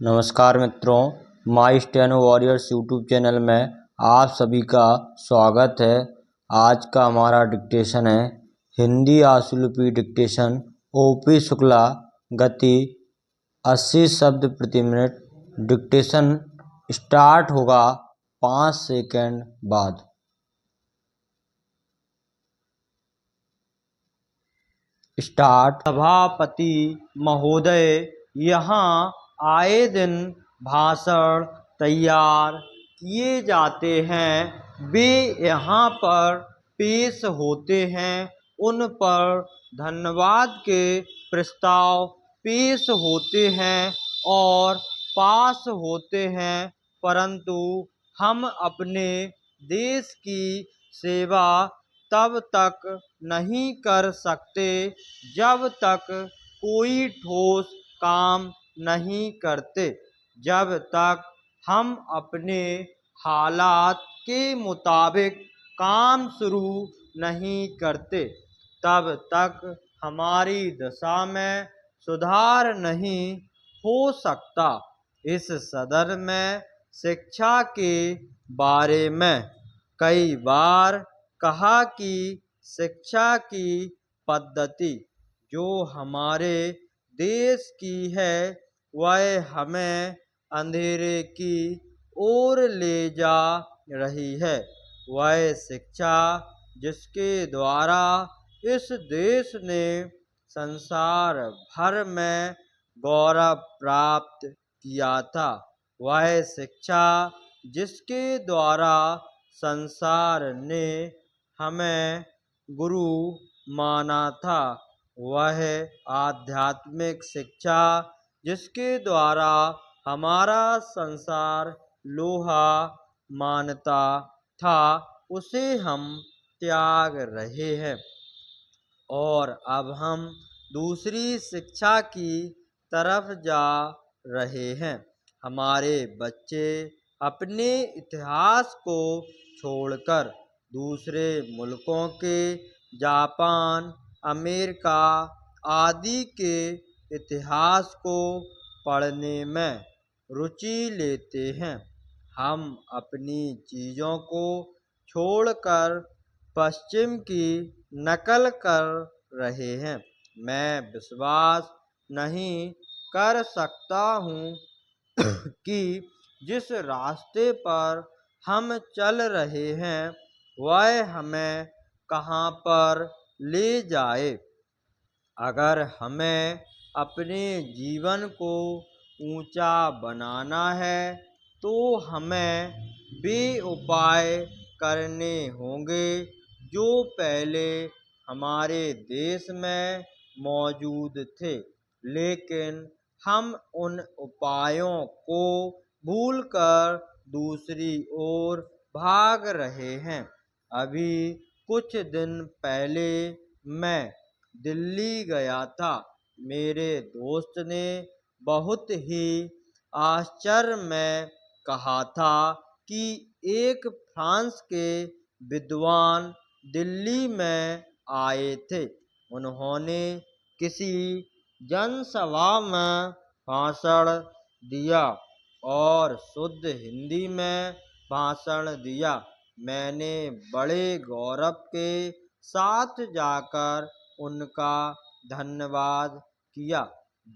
नमस्कार मित्रों, माई steno warriors YouTube channel में आप सभी का स्वागत है। आज का हमारा डिक्टेशन है हिंदी आशुलिपि डिक्टेशन ओपी शुक्ला, गति 80 शब्द प्रति मिनट। डिक्टेशन स्टार्ट होगा 5 सेकंड बाद। स्टार्ट। सभापति महोदय, यहाँ आए दिन भाषण तैयार किए जाते हैं, वे यहाँ पर पेश होते हैं, उन पर धन्यवाद के प्रस्ताव पेश होते हैं और पास होते हैं, परंतु हम अपने देश की सेवा तब तक नहीं कर सकते जब तक कोई ठोस काम नहीं करते। जब तक हम अपने हालात के मुताबिक काम शुरू नहीं करते, तब तक हमारी दशा में सुधार नहीं हो सकता। इस सदन में शिक्षा के बारे में कई बार कहा कि शिक्षा की पद्धति जो हमारे देश की है वह हमें अंधेरे की ओर ले जा रही है। वह शिक्षा जिसके द्वारा इस देश ने संसार भर में गौरव प्राप्त किया था, वह शिक्षा जिसके द्वारा संसार ने हमें गुरु माना था, वह आध्यात्मिक शिक्षा जिसके द्वारा हमारा संसार लोहा मानता था, उसे हम त्याग रहे हैं और अब हम दूसरी शिक्षा की तरफ जा रहे हैं। हमारे बच्चे अपने इतिहास को छोड़कर दूसरे मुल्कों के जापान, अमेरिका आदि के इतिहास को पढ़ने में रुचि लेते हैं। हम अपनी चीज़ों को छोड़कर पश्चिम की नकल कर रहे हैं। मैं विश्वास नहीं कर सकता हूँ कि जिस रास्ते पर हम चल रहे हैं वह हमें कहाँ पर ले जाए। अगर हमें अपने जीवन को ऊंचा बनाना है तो हमें वे उपाय करने होंगे जो पहले हमारे देश में मौजूद थे, लेकिन हम उन उपायों को भूलकर दूसरी ओर भाग रहे हैं। अभी कुछ दिन पहले मैं दिल्ली गया था। मेरे दोस्त ने बहुत ही आश्चर्य में कहा था कि एक फ्रांस के विद्वान दिल्ली में आए थे। उन्होंने किसी जनसभा में भाषण दिया और शुद्ध हिंदी में भाषण दिया। मैंने बड़े गौरव के साथ जाकर उनका धन्यवाद किया।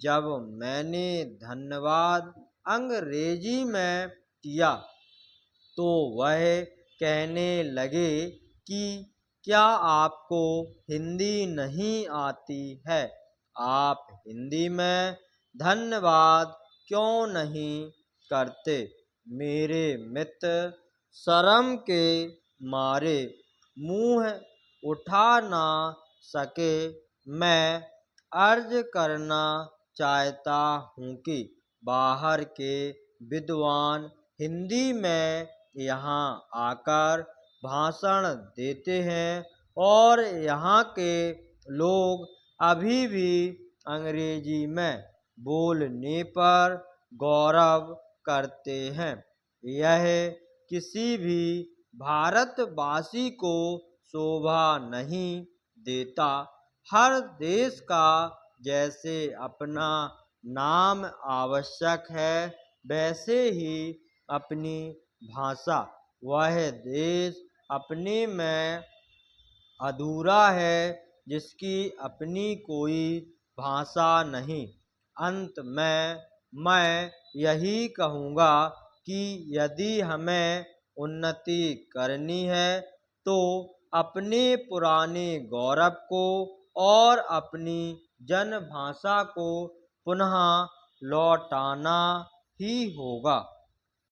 जब मैंने धन्यवाद अंग्रेजी में किया तो वह कहने लगे कि क्या आपको हिंदी नहीं आती है? आप हिंदी में धन्यवाद क्यों नहीं करते? मेरे मित्र शर्म के मारे मुंह उठा ना सके। मैं अर्ज करना चाहता हूँ कि बाहर के विद्वान हिंदी में यहाँ आकर भाषण देते हैं और यहाँ के लोग अभी भी अंग्रेजी में बोलने पर गौरव करते हैं। यह किसी भी भारतवासी को शोभा नहीं देता। हर देश का जैसे अपना नाम आवश्यक है, वैसे ही अपनी भाषा। वह देश अपने में अधूरा है जिसकी अपनी कोई भाषा नहीं। अंत में मैं यही कहूँगा कि यदि हमें उन्नति करनी है तो अपने पुराने गौरव को और अपनी जनभाषा को पुनः लौटाना ही होगा।